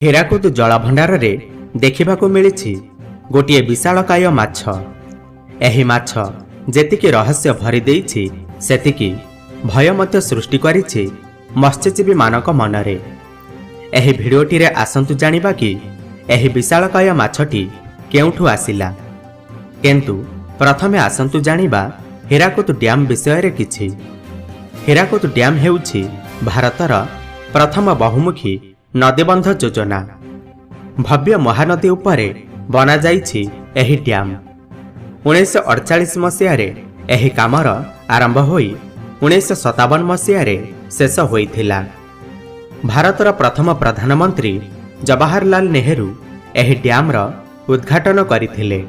ହୀରାକୁଦ ଜଳଭଣ୍ଡାରରେ ଦେଖିବାକୁ ମିଳିଛି ଗୋଟିଏ ବିଶାଳକାୟ ମାଛ। ଏହି ମାଛ ଯେତିକି ରହସ୍ୟ ଭରି ଦେଇଛି ସେତିକି ଭୟ ମଧ୍ୟ ସୃଷ୍ଟି କରିଛି ମତ୍ସ୍ୟଜୀବୀମାନଙ୍କ ମନରେ। ଏହି ଭିଡ଼ିଓଟିରେ ଆସନ୍ତୁ ଜାଣିବା କି ଏହି ବିଶାଳକାୟ ମାଛଟି କେଉଁଠୁ ଆସିଲା। କିନ୍ତୁ ପ୍ରଥମେ ଆସନ୍ତୁ ଜାଣିବା ହୀରାକୁଦ ଡ୍ୟାମ୍ ବିଷୟରେ କିଛି। ହୀରାକୁଦ ଡ୍ୟାମ୍ ହେଉଛି ଭାରତର ପ୍ରଥମ ବହୁମୁଖୀ ନଦୀବନ୍ଧ ଯୋଜନା। ଭବ୍ୟ ମହାନଦୀ ଉପରେ ବନାଯାଇଛି ଏହି ଡ୍ୟାମ୍। 1948 ମସିହାରେ ଏହି କାମର ଆରମ୍ଭ ହୋଇ 1957 ମସିହାରେ ଶେଷ ହୋଇଥିଲା। ଭାରତର ପ୍ରଥମ ପ୍ରଧାନମନ୍ତ୍ରୀ ଜବାହରଲାଲ ନେହେରୁ ଏହି ଡ୍ୟାମ୍ର ଉଦ୍ଘାଟନ କରିଥିଲେ।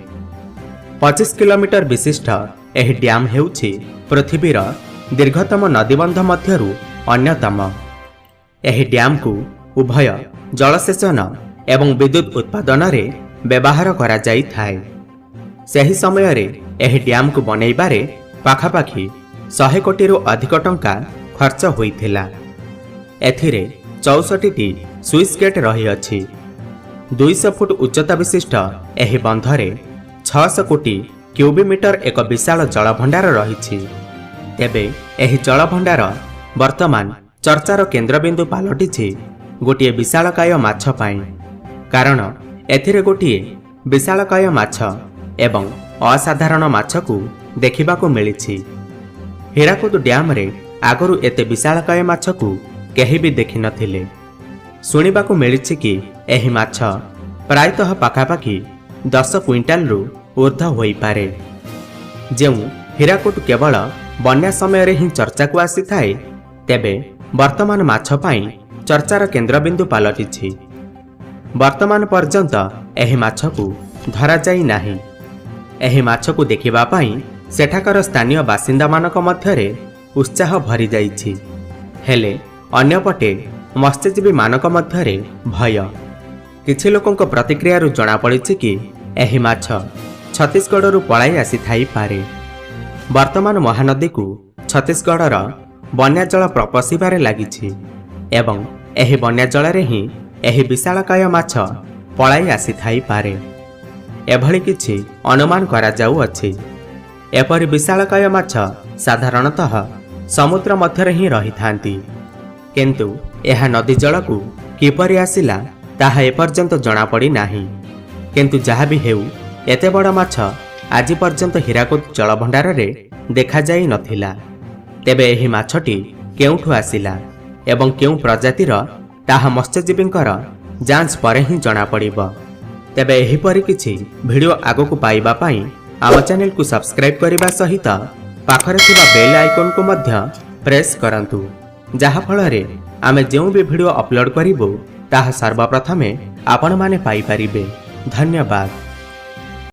25 କିଲୋମିଟର ବିଶିଷ୍ଟ ଏହି ଡ୍ୟାମ୍ ହେଉଛି ପୃଥିବୀର ଦୀର୍ଘତମ ନଦୀବନ୍ଧ ମଧ୍ୟରୁ ଅନ୍ୟତମ। ଏହି ଡ୍ୟାମ୍କୁ ଉଭୟ ଜଳସେଚନ ଏବଂ ବିଦ୍ୟୁତ୍ ଉତ୍ପାଦନରେ ବ୍ୟବହାର କରାଯାଇଥାଏ। ସେହି ସମୟରେ ଏହି ଡ୍ୟାମ୍କୁ ବନେଇବାରେ ପାଖାପାଖି 100 କୋଟିରୁ ଅଧିକ ଟଙ୍କା ଖର୍ଚ୍ଚ ହୋଇଥିଲା। ଏଥିରେ 64ଟି ସୁଇଚ୍ ଗେଟ୍ ରହିଅଛି। 200 ଫୁଟ ଉଚ୍ଚତା ବିଶିଷ୍ଟ ଏହି ବନ୍ଧରେ 600 କୋଟି କ୍ୟୁବିକ୍ ମିଟର ଏକ ବିଶାଳ ଜଳଭଣ୍ଡାର ରହିଛି। ତେବେ ଏହି ଜଳଭଣ୍ଡାର ବର୍ତ୍ତମାନ ଚର୍ଚ୍ଚାର କେନ୍ଦ୍ରବିନ୍ଦୁ ପାଲଟିଛି ଗୋଟିଏ ବିଶାଳକାୟ ମାଛ ପାଇଁ। କାରଣ ଏଥିରେ ଗୋଟିଏ ବିଶାଳକାୟ ମାଛ ଏବଂ ଅସାଧାରଣ ମାଛକୁ ଦେଖିବାକୁ ମିଳିଛି। ହୀରାକୁଦ ଡ୍ୟାମ୍ରେ ଆଗରୁ ଏତେ ବିଶାଳକାୟ ମାଛକୁ କେହି ବି ଦେଖିନଥିଲେ। ଶୁଣିବାକୁ ମିଳିଛି କି ଏହି ମାଛ ପ୍ରାୟତଃ ପାଖାପାଖି 10 କ୍ୱିଣ୍ଟାଲରୁ ଉର୍ଦ୍ଧ୍ୱ ହୋଇପାରେ। ଯେଉଁ ହୀରାକୁଦ କେବଳ ବନ୍ୟା ସମୟରେ ହିଁ ଚର୍ଚ୍ଚାକୁ ଆସିଥାଏ, ତେବେ ବର୍ତ୍ତମାନ ମାଛ ପାଇଁ ଚର୍ଚ୍ଚାର କେନ୍ଦ୍ରବିନ୍ଦୁ ପାଲଟିଛି। ବର୍ତ୍ତମାନ ପର୍ଯ୍ୟନ୍ତ ଏହି ମାଛକୁ ଧରାଯାଇ ନାହିଁ। ଏହି ମାଛକୁ ଦେଖିବା ପାଇଁ ସେଠାକାର ସ୍ଥାନୀୟ ବାସିନ୍ଦାମାନଙ୍କ ମଧ୍ୟରେ ଉତ୍ସାହ ଭରିଯାଇଛି। ହେଲେ ଅନ୍ୟପଟେ ମତ୍ସ୍ୟଜୀବୀମାନଙ୍କ ମଧ୍ୟରେ ଭୟ। କିଛି ଲୋକଙ୍କ ପ୍ରତିକ୍ରିୟାରୁ ଜଣାପଡ଼ିଛି କି ଏହି ମାଛ ଛତିଶଗଡ଼ରୁ ପଳାଇ ଆସିଥାଇପାରେ। ବର୍ତ୍ତମାନ ମହାନଦୀକୁ ଛତିଶଗଡ଼ର ବନ୍ୟାଜଳ ପ୍ରପଶିବାରେ ଲାଗିଛି ଏବଂ ଏହି ବନ୍ୟାଜଳରେ ହିଁ ଏହି ବିଶାଳକାୟ ମାଛ ପଳାଇ ଆସିଥାଇପାରେ। ଏଭଳି କିଛି ଅନୁମାନ କରାଯାଉଅଛି। ଏପରି ବିଶାଳକାୟ ମାଛ ସାଧାରଣତଃ ସମୁଦ୍ର ମଧ୍ୟରେ ହିଁ ରହିଥାନ୍ତି। କିନ୍ତୁ ଏହା ନଦୀ ଜଳକୁ କିପରି ଆସିଲା ତାହା ଏପର୍ଯ୍ୟନ୍ତ ଜଣାପଡ଼ି ନାହିଁ। କିନ୍ତୁ ଯାହା ବି ହେଉ, ଏତେ ବଡ଼ ମାଛ ଆଜି ପର୍ଯ୍ୟନ୍ତ ହୀରାକୁଦ ଜଳଭଣ୍ଡାରରେ ଦେଖାଯାଇ ନଥିଲା। ତେବେ ଏହି ମାଛଟି କେଉଁଠୁ ଆସିଲା ଏବଂ କେଉଁ ପ୍ରଜାତିର ତାହା ମତ୍ସ୍ୟଜୀବୀଙ୍କର ଯାଞ୍ଚ ପରେ ହିଁ ଜଣାପଡ଼ିବ। ତେବେ ଏହିପରି କିଛି ଭିଡ଼ିଓ ଆଗକୁ ପାଇବା ପାଇଁ ଆମ ଚ୍ୟାନେଲକୁ ସବସ୍କ୍ରାଇବ୍ କରିବା ସହିତ ପାଖରେ ଥିବା ବେଲ୍ ଆଇକନ୍କୁ ମଧ୍ୟ ପ୍ରେସ୍ କରନ୍ତୁ, ଯାହାଫଳରେ ଆମେ ଯେଉଁ ବି ଭିଡ଼ିଓ ଅପଲୋଡ଼ କରିବୁ ତାହା ସର୍ବପ୍ରଥମେ ଆପଣମାନେ ପାଇପାରିବେ। ଧନ୍ୟବାଦ।